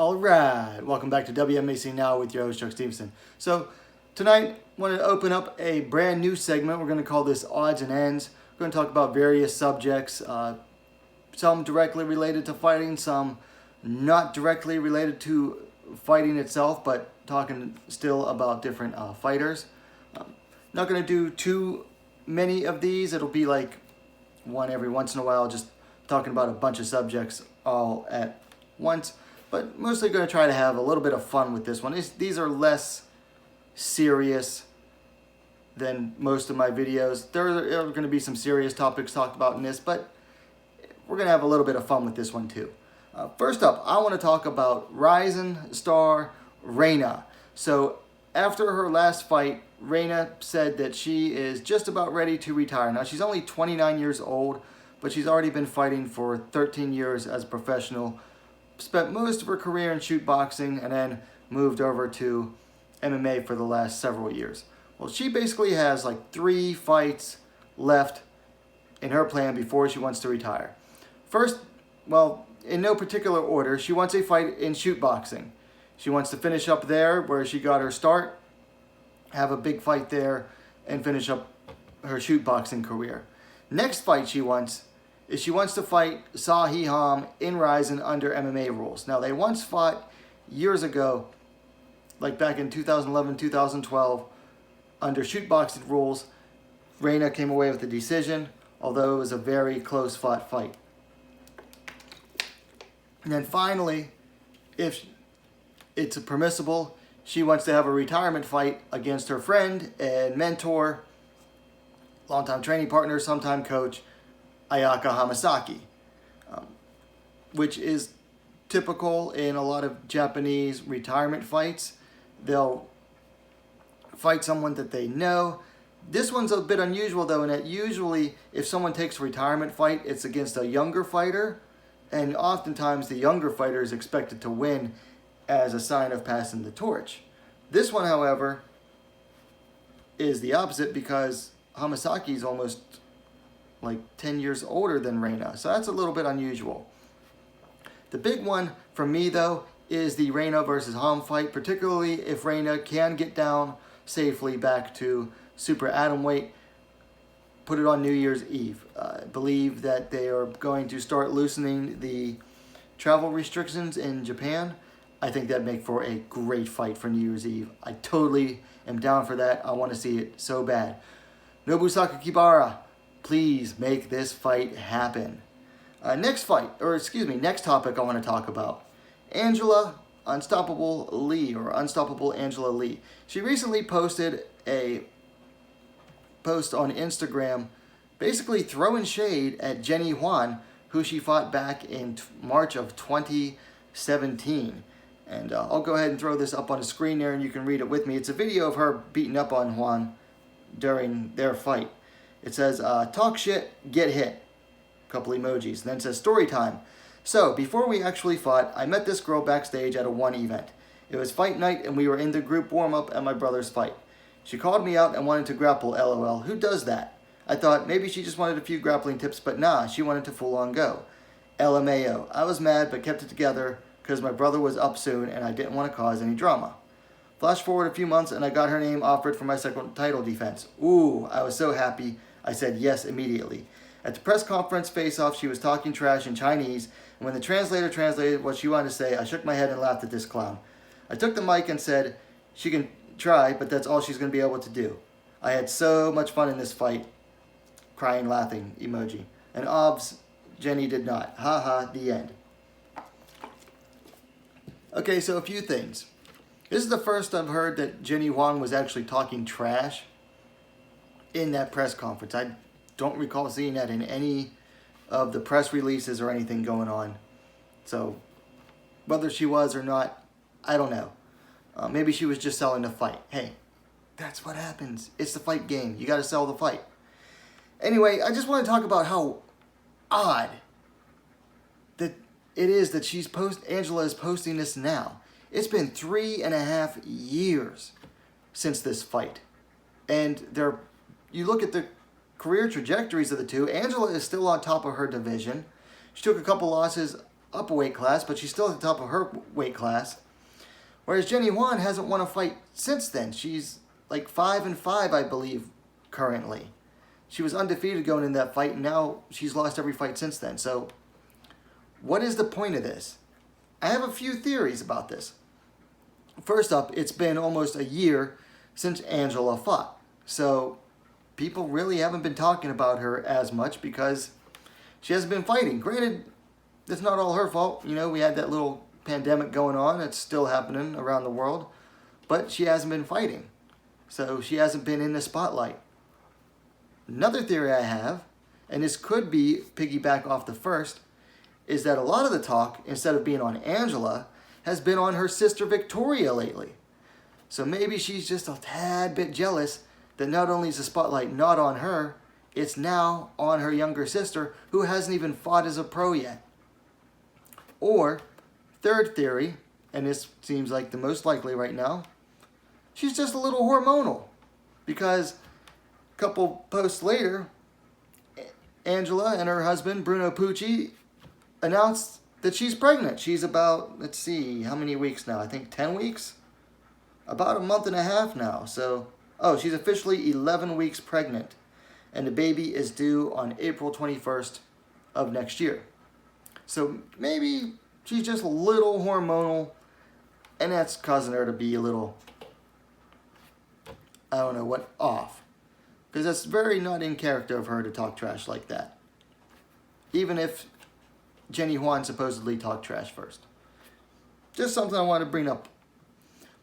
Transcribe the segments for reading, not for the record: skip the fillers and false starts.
All right, welcome back to WMAC Now with your host, Chuck Stevenson. So tonight, I want to open up a brand new segment. We're going to call this Odds and Ends. We're going to talk about various subjects, some directly related to fighting, some not directly related to fighting itself, but talking still about different fighters. Not going to do too many of these. It'll be like one every once in a while, just talking about a bunch of subjects all at once. But mostly going to try to have a little bit of fun with this one. These are less serious than most of my videos. There are going to be some serious topics talked about in this, but we're going to have a little bit of fun with this one too. First up, I want to talk about rising star Reyna. So after her last fight, Reyna said that she is just about ready to retire. Now, she's only 29 years old, but she's already been fighting for 13 years as a professional. Spent most of her career in shoot boxing and then moved over to MMA for the last several years. Well, she basically has like 3 fights left in her plan before she wants to retire. First, well, in no particular order, she wants a fight in shoot boxing. She wants to finish up there where she got her start, have a big fight there, and finish up her shoot boxing career. Next fight she wants to fight Sahi Ham in Rizin under MMA rules. Now, they once fought years ago, like back in 2011, 2012, under shoot boxing rules. Reyna came away with the decision, although it was a very close fought fight. And then finally, if it's permissible, she wants to have a retirement fight against her friend and mentor, longtime training partner, sometime coach, Ayaka Hamasaki, which is typical in a lot of Japanese retirement fights. They'll fight someone that they know. This one's a bit unusual though, in that usually if someone takes a retirement fight, it's against a younger fighter, and oftentimes the younger fighter is expected to win as a sign of passing the torch. This one, however, is the opposite because Hamasaki is almost like 10 years older than Reyna. So that's a little bit unusual. The big one for me, though, is the Reyna versus Ham fight, particularly if Reyna can get down safely back to super atomweight, put it on New Year's Eve. I believe that they are going to start loosening the travel restrictions in Japan. I think that'd make for a great fight for New Year's Eve. I totally am down for that. I want to see it so bad. Nobusaka Kibara, please make this fight happen. Next topic I want to talk about. Angela Unstoppable Lee, or Unstoppable Angela Lee. She recently posted a post on Instagram basically throwing shade at Jenny Huan, who she fought back in March of 2017. And I'll go ahead and throw this up on the screen there and you can read it with me. It's a video of her beating up on Huan during their fight. It says, talk shit, get hit. Couple emojis. And then it says, story time. So, before we actually fought, I met this girl backstage at a ONE event. It was fight night and we were in the group warm-up at my brother's fight. She called me out and wanted to grapple, LOL. Who does that? I thought maybe she just wanted a few grappling tips, but nah, she wanted to full-on go. LMAO. I was mad but kept it together because my brother was up soon and I didn't want to cause any drama. Flash forward a few months and I got her name offered for my second title defense. Ooh, I was so happy. I said yes immediately. At the press conference face-off, she was talking trash in Chinese, and when the translator translated what she wanted to say, I shook my head and laughed at this clown. I took the mic and said, she can try, but that's all she's going to be able to do. I had so much fun in this fight. Crying, laughing emoji. And obvs, Jenny did not. Haha, the end. Okay, so a few things. This is the first I've heard that Jenny Huang was actually talking trash in that press conference. I don't recall seeing that in any of the press releases or anything going on. So whether she was or not, I don't know. Maybe she was just selling the fight. Hey, that's what happens. It's the fight game. You got to sell the fight. Anyway, I just want to talk about how odd that it is that Angela is posting this now. It's been 3.5 years since this fight. And you look at the career trajectories of the two, Angela is still on top of her division. She took a couple losses up a weight class, but she's still at the top of her weight class. Whereas Jenny Juan hasn't won a fight since then. She's like 5-5, I believe, currently. She was undefeated going in that fight, and now she's lost every fight since then. So what is the point of this? I have a few theories about this. First up, it's been almost a year since Angela fought. So people really haven't been talking about her as much because she hasn't been fighting. Granted, it's not all her fault. You know, we had that little pandemic going on. It's still happening around the world. But she hasn't been fighting. So she hasn't been in the spotlight. Another theory I have, and this could be piggyback off the first, is that a lot of the talk, instead of being on Angela, has been on her sister Victoria lately. So maybe she's just a tad bit jealous that not only is the spotlight not on her, it's now on her younger sister who hasn't even fought as a pro yet. Or, third theory, and this seems like the most likely right now, she's just a little hormonal. Because a couple posts later, Angela and her husband Bruno Pucci announced that she's pregnant. She's about, let's see, how many weeks now? I think 10 weeks? About a month and a half now. So, she's officially 11 weeks pregnant. And the baby is due on April 21st of next year. So maybe she's just a little hormonal, and that's causing her to be a little, I don't know what, off. Because that's very not in character of her to talk trash like that. Even if Jenny Juan supposedly talked trash first. Just something I want to bring up.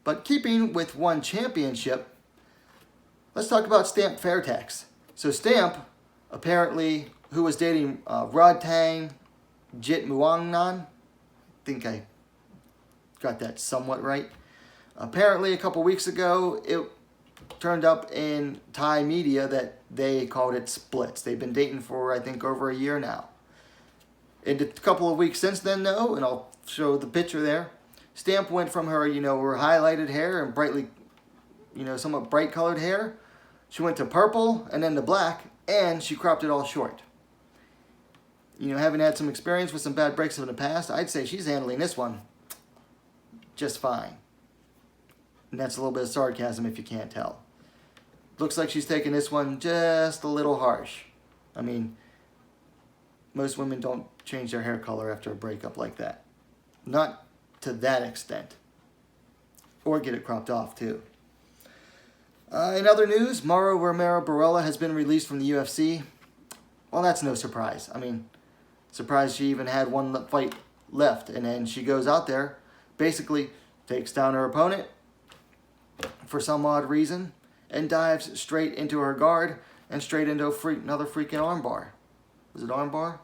But keeping with one championship, let's talk about Stamp Fairtex. So Stamp, apparently, who was dating Rodtang Jitmuangnan, I think I got that somewhat right. Apparently, a couple weeks ago, it turned up in Thai media that they called it splits. They've been dating for, I think, over a year now. In a couple of weeks since then, though, and I'll show the picture there, Stamp went from her, her highlighted hair and brightly, somewhat bright colored hair. She went to purple and then to black, and she cropped it all short. Having had some experience with some bad breaks in the past, I'd say she's handling this one just fine. And that's a little bit of sarcasm if you can't tell. Looks like she's taking this one just a little harsh. I mean, most women don't change their hair color after a breakup like that. Not to that extent. Or get it cropped off, too. In other news, Maro Romero has been released from the UFC. Well, that's no surprise. I mean, surprised she even had one fight left. And then she goes out there, basically takes down her opponent for some odd reason, and dives straight into her guard and straight into another freaking armbar. Was it armbar?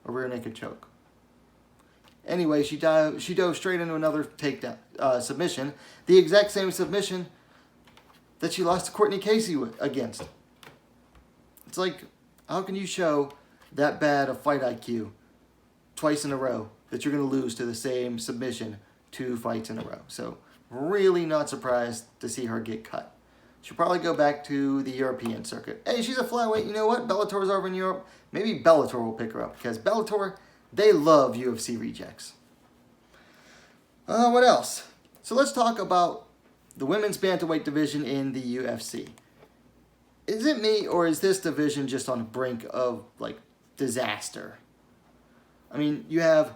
Or rear naked choke? Anyway, she dove straight into another takedown submission. The exact same submission that she lost to Courtney Casey against. It's like, how can you show that bad a fight IQ twice in a row that you're going to lose to the same submission 2 fights in a row? So, really not surprised to see her get cut. She'll probably go back to the European circuit. Hey, she's a flyweight. You know what? Bellator's over in Europe. Maybe Bellator will pick her up because Bellator, they love UFC rejects. What else? So let's talk about the women's bantamweight division in the UFC. Is it me, or is this division just on the brink of, disaster? I mean, you have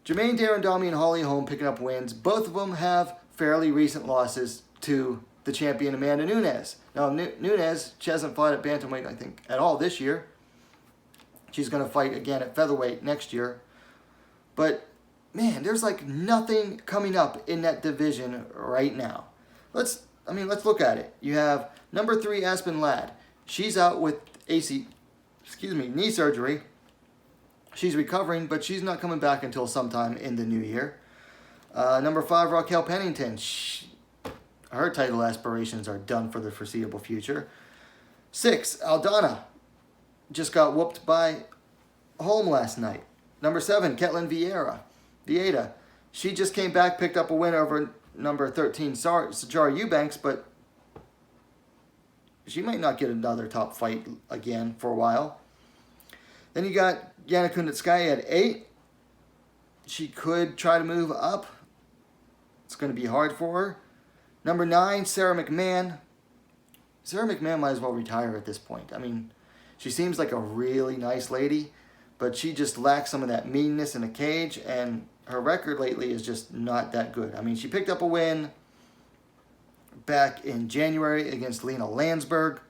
Jermaine Darandami and Holly Holm picking up wins. Both of them have fairly recent losses to the champion Amanda Nunes. Now, Nunes, she hasn't fought at bantamweight, I think, at all this year. She's going to fight again at featherweight next year. But, man, there's nothing coming up in that division right now. Let's look at it. You have number 3, Aspen Ladd. She's out with knee surgery. She's recovering, but she's not coming back until sometime in the new year. Number 5, Raquel Pennington. Her title aspirations are done for the foreseeable future. 6, Aldana. Just got whooped by Holm last night. Number 7, Ketlin Vieira. She just came back, picked up a win over number 13, Sajara Eubanks, but she might not get another top fight again for a while. Then you got Yana Kunitskaya at 8. she could try to move up. It's going to be hard for her. Number 9, Sarah McMahon. Sarah McMahon might as well retire at this point. I mean, she seems like a really nice lady, but she just lacks some of that meanness in the cage, and her record lately is just not that good. I mean, she picked up a win back in January against Lena Landsberg.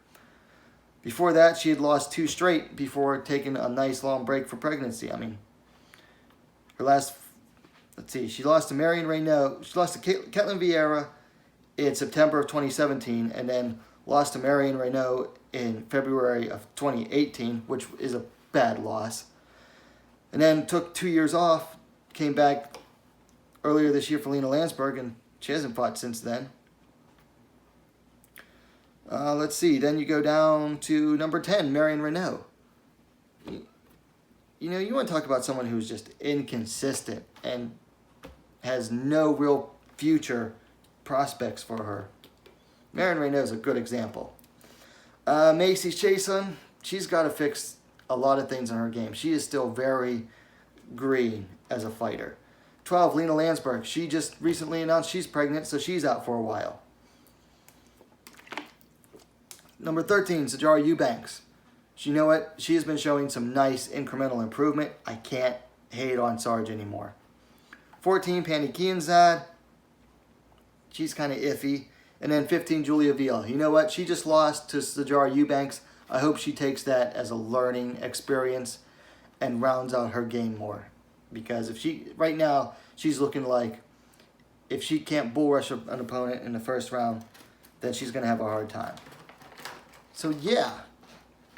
Before that, she had lost 2 straight before taking a nice long break for pregnancy. I mean, her last, let's see, she lost to Marion Renaud. She lost to Ketlin Vieira in September of 2017, and then lost to Marion Renaud in February of 2018, which is a bad loss. And then took 2 years off, came back earlier this year for Lena Landsberg, and she hasn't fought since then. Let's see, then you go down to number 10, Marion Renaud. You know, you want to talk about someone who's just inconsistent and has no real future prospects for her. Marion Renaud is a good example. Macy Chiasson, she's got to fix a lot of things in her game. She is still very green as a fighter. 12, Lena Landsberg. She just recently announced she's pregnant, so she's out for a while. Number 13, Sijara Eubanks. You know what? She has been showing some nice incremental improvement. I can't hate on Sarge anymore. 14, Pannie Kianzad. She's kind of iffy. And then 15, Julia Veal. You know what? She just lost to Sijara Eubanks. I hope she takes that as a learning experience and rounds out her game more. Because if she, right now, she's looking like if she can't bull rush an opponent in the first round, then she's going to have a hard time. So yeah,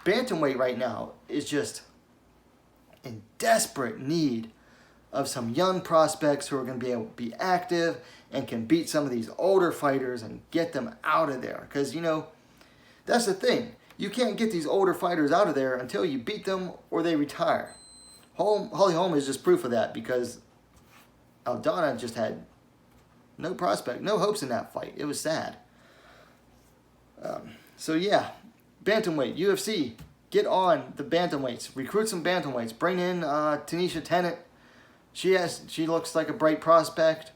Bantamweight right now is just in desperate need of some young prospects who are going to be able to be active and can beat some of these older fighters and get them out of there. Because, you know, that's the thing. You can't get these older fighters out of there until you beat them or they retire. Holly Holm is just proof of that, because Aldana just had no prospect, no hopes in that fight. It was sad. So yeah, Bantamweight, UFC, get on the Bantamweights. Recruit some Bantamweights. Bring in Tanisha Tennant. She looks like a bright prospect.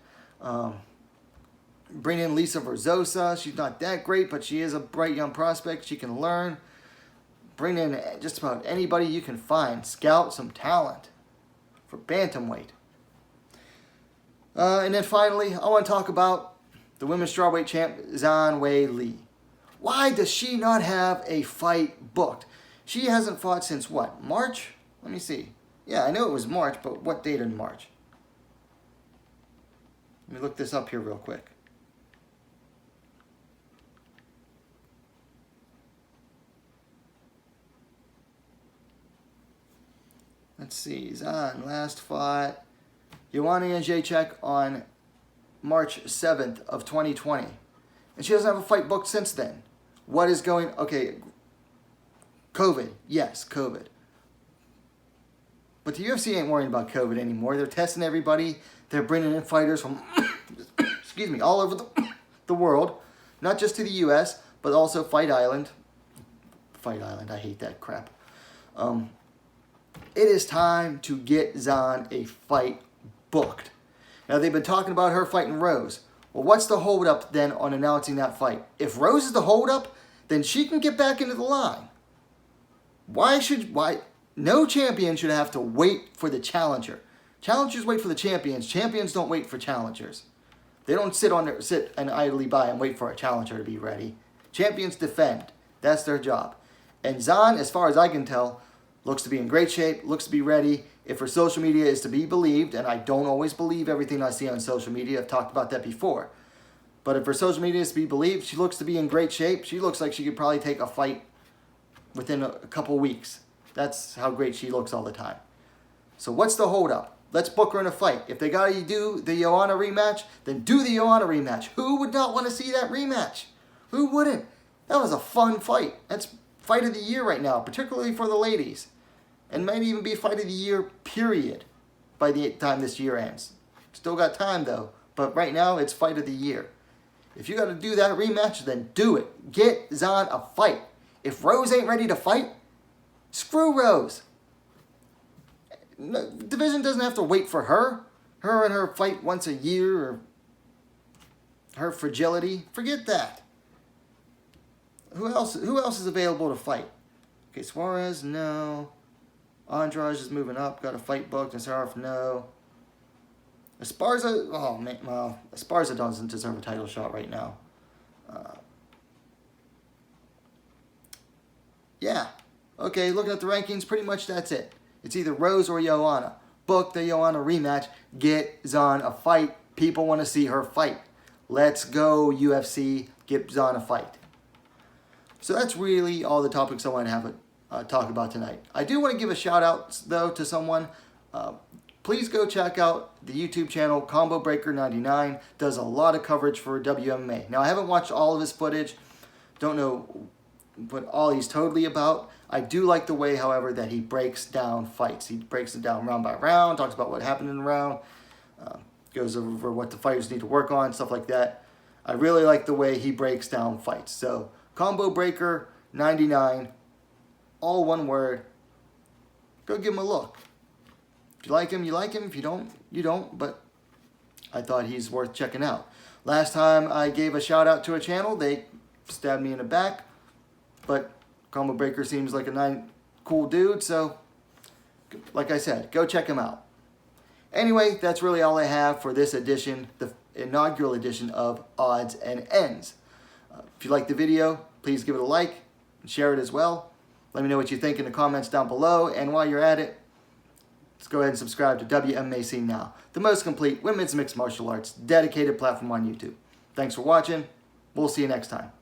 Bring in Lisa Verzosa. She's not that great, but she is a bright young prospect. She can learn. Bring in just about anybody you can find. Scout some talent for Bantamweight. And then finally, I want to talk about the women's strawweight champ, Zhang Weili. Why does she not have a fight booked? She hasn't fought since what, March? Let me see. Yeah, I know it was March, but what date in March? Let me look this up here real quick. Let's see, Zhang last fought Joanna Jędrzejczyk on March 7th of 2020. And she doesn't have a fight booked since then. What is going... Okay, COVID. Yes, COVID. But the UFC ain't worrying about COVID anymore. They're testing everybody. They're bringing in fighters from, excuse me, all over the world. Not just to the US, but also Fight Island. Fight Island, I hate that crap. It is time to get Zhang a fight booked. Now, they've been talking about her fighting Rose. Well, what's the holdup then on announcing that fight? If Rose is the holdup, then she can get back into the line. Why? No champion should have to wait for the challenger. Challengers wait for the champions. Champions don't wait for challengers. They don't sit and idly by and wait for a challenger to be ready. Champions defend. That's their job. And Zhang, as far as I can tell, looks to be in great shape, looks to be ready. If her social media is to be believed, and I don't always believe everything I see on social media, I've talked about that before. But if her social media is to be believed, she looks to be in great shape. She looks like she could probably take a fight within a couple weeks. That's how great she looks all the time. So what's the holdup? Let's book her in a fight. If they got to do the Joanna rematch, then do the Joanna rematch. Who would not want to see that rematch? Who wouldn't? That was a fun fight. That's fight of the year right now, particularly for the ladies. And might even be fight of the year, period, by the time this year ends. Still got time, though. But right now, it's fight of the year. If you got to do that rematch, then do it. Get Zhang a fight. If Rose ain't ready to fight, screw Rose. No, division doesn't have to wait for her. her and her fight once a year, or her fragility, forget that. Who else is available to fight? Okay, Suarez, no. Andrade is moving up, got a fight booked. Nazarov, no. Esparza, oh man, well, Esparza doesn't deserve a title shot right now. Yeah. Okay, looking at the rankings, pretty much that's it. It's either Rose or Joanna. Book the Joanna rematch. Get Zhan a fight. People want to see her fight. Let's go, UFC. Get Zhan a fight. So that's really all the topics I want to have a talk about tonight. I do want to give a shout out, though, to someone. Please go check out the YouTube channel, Combo Breaker 99. Does a lot of coverage for WMMA. Now, I haven't watched all of his footage. Don't know what all he's totally about. I do like the way, however, that he breaks down fights. He breaks it down round by round, talks about what happened in the round, goes over what the fighters need to work on, stuff like that. I really like the way he breaks down fights. So, Combo Breaker 99, all one word. Go give him a look. If you like him, you like him. If you don't, you don't. But I thought he's worth checking out. Last time I gave a shout out to a channel, they stabbed me in the back. But Combo Breaker seems like a cool dude. So, like I said, go check him out. Anyway, that's really all I have for this edition, the inaugural edition of Odds and Ends. If you like the video, please give it a like and share it as well. Let me know what you think in the comments down below. And while you're at it, let's go ahead and subscribe to WMMA Scene Now, the most complete women's mixed martial arts dedicated platform on YouTube. Thanks for watching. We'll see you next time.